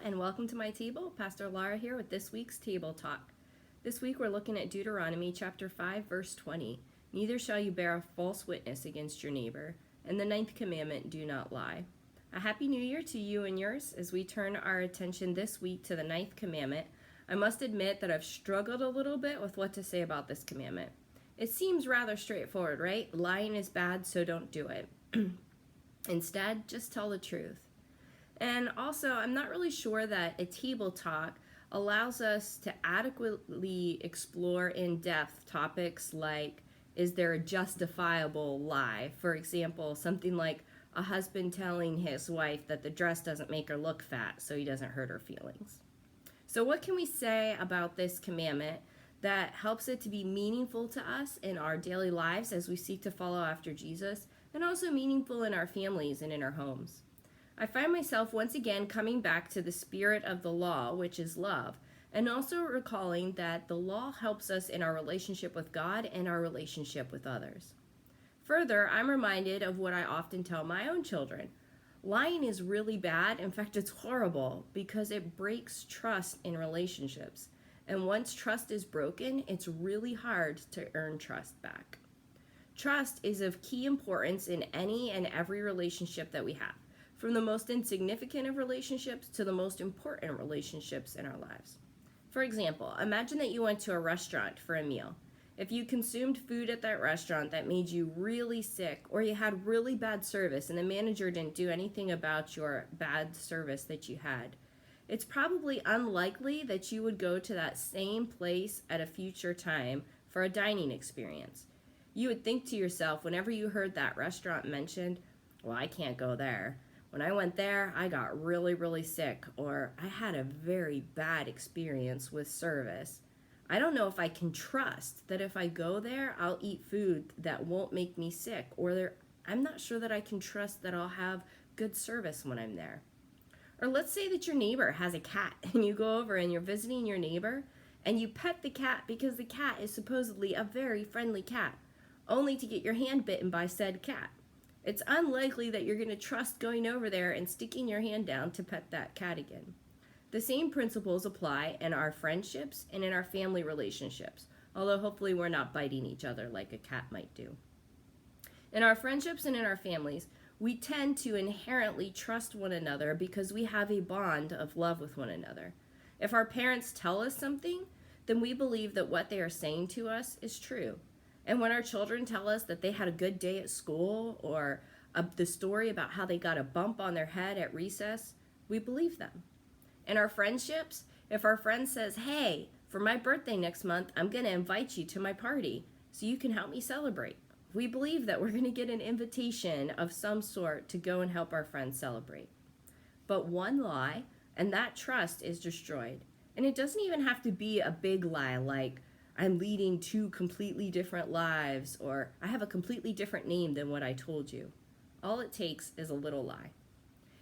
and welcome to my table. Pastor Laura here with this week's Table Talk. This week we're looking at Deuteronomy chapter 5, verse 20. Neither shall you bear a false witness against your neighbor. And the ninth commandment, do not lie. A happy new year to you and yours. As we turn our attention this week to the ninth commandment, I must admit that I've struggled a little bit with what to say about this commandment. It seems rather straightforward, right? Lying is bad, so don't do it. Instead, just tell the truth. And also, I'm not really sure that a table talk allows us to adequately explore in depth topics like, is there a justifiable lie? For example, something like a husband telling his wife that the dress doesn't make her look fat so he doesn't hurt her feelings. So what can we say about this commandment that helps it to be meaningful to us in our daily lives as we seek to follow after Jesus, and also meaningful in our families and in our homes? I find myself once again coming back to the spirit of the law, which is love, and also recalling that the law helps us in our relationship with God and our relationship with others. Further, I'm reminded of what I often tell my own children. Lying is really bad. In fact, it's horrible because it breaks trust in relationships. And once trust is broken, it's really hard to earn trust back. Trust is of key importance in any and every relationship that we have, from the most insignificant of relationships to the most important relationships in our lives. For example, imagine that you went to a restaurant for a meal. If you consumed food at that restaurant that made you really sick, or you had really bad service and the manager didn't do anything about your bad service that you had, it's probably unlikely that you would go to that same place at a future time for a dining experience. You would think to yourself, whenever you heard that restaurant mentioned, well, I can't go there. When I went there, I got really sick, or I had a very bad experience with service. I don't know if I can trust that if I go there, I'll eat food that won't make me sick, or I'm not sure that I can trust that I'll have good service when I'm there. Or let's say that your neighbor has a cat, and you go over and you're visiting your neighbor, and you pet the cat because the cat is supposedly a very friendly cat, only to get your hand bitten by said cat. It's unlikely that you're going to trust going over there and sticking your hand down to pet that cat again. The same principles apply in our friendships and in our family relationships, although hopefully we're not biting each other like a cat might do. In our friendships and in our families, we tend to inherently trust one another because we have a bond of love with one another. If our parents tell us something, then we believe that what they are saying to us is true. And when our children tell us that they had a good day at school, or the story about how they got a bump on their head at recess, we believe them. In our friendships, if our friend says, hey, for my birthday next month, I'm going to invite you to my party so you can help me celebrate, we believe that we're going to get an invitation of some sort to go and help our friends celebrate. But one lie, and that trust is destroyed. And it doesn't even have to be a big lie like, I'm leading two completely different lives, or I have a completely different name than what I told you. All it takes is a little lie.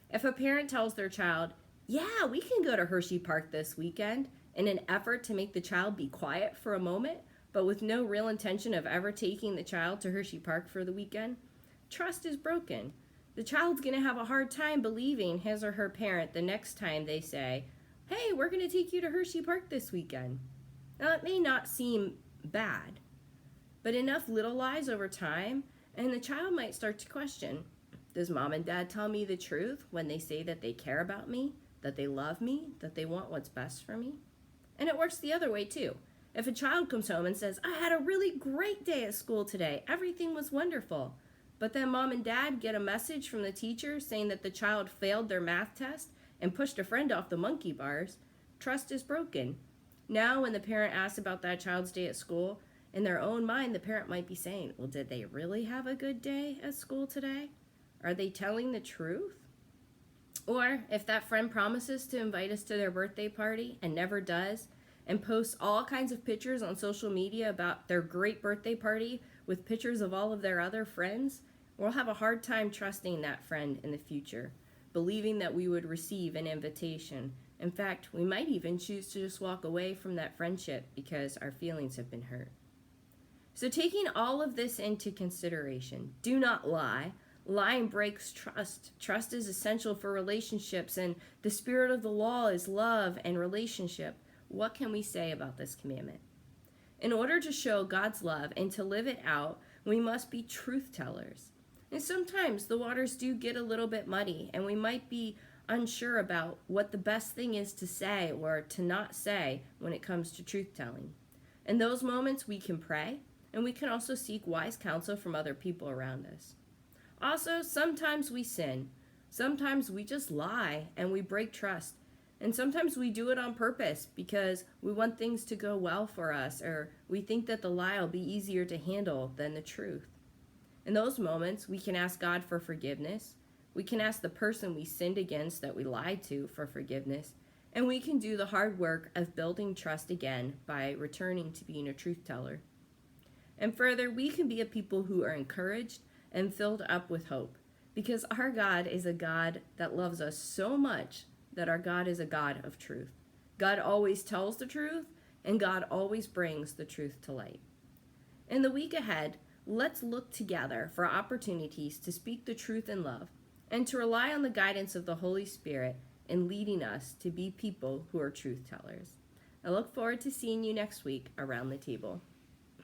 If a parent tells their child, yeah, we can go to Hershey Park this weekend, in an effort to make the child be quiet for a moment, but with no real intention of ever taking the child to Hershey Park for the weekend, trust is broken. The child's going to have a hard time believing his or her parent the next time they say, hey, we're going to take you to Hershey Park this weekend. Now, it may not seem bad, but enough little lies over time, and the child might start to question, does mom and dad tell me the truth when they say that they care about me, that they love me, that they want what's best for me? And it works the other way too. If a child comes home and says, I had a really great day at school today, everything was wonderful, but then mom and dad get a message from the teacher saying that the child failed their math test and pushed a friend off the monkey bars, trust is broken. Now, when the parent asks about that child's day at school, in their own mind, the parent might be saying, well, did they really have a good day at school today? Are they telling the truth? Or if that friend promises to invite us to their birthday party and never does, and posts all kinds of pictures on social media about their great birthday party with pictures of all of their other friends, we'll have a hard time trusting that friend in the future, believing that we would receive an invitation. In fact, we might even choose to just walk away from that friendship because our feelings have been hurt. So taking all of this into consideration, do not lie. Lying breaks trust. Trust is essential for relationships, and the spirit of the law is love and relationship. What can we say about this commandment? In order to show God's love and to live it out, we must be truth tellers. And sometimes the waters do get a little bit muddy, and we might be unsure about what the best thing is to say or to not say when it comes to truth telling. In those moments, we can pray, and we can also seek wise counsel from other people around us. Also, sometimes we sin. Sometimes we just lie and we break trust. And sometimes we do it on purpose because we want things to go well for us, or we think that the lie will be easier to handle than the truth. In those moments, we can ask God for forgiveness. We can ask the person we sinned against that we lied to for forgiveness. And we can do the hard work of building trust again by returning to being a truth teller. And further, we can be a people who are encouraged and filled up with hope, because our God is a God that loves us so much that our God is a God of truth. God always tells the truth, and God always brings the truth to light. In the week ahead, let's look together for opportunities to speak the truth in love and to rely on the guidance of the Holy Spirit in leading us to be people who are truth tellers. I look forward to seeing you next week around the table.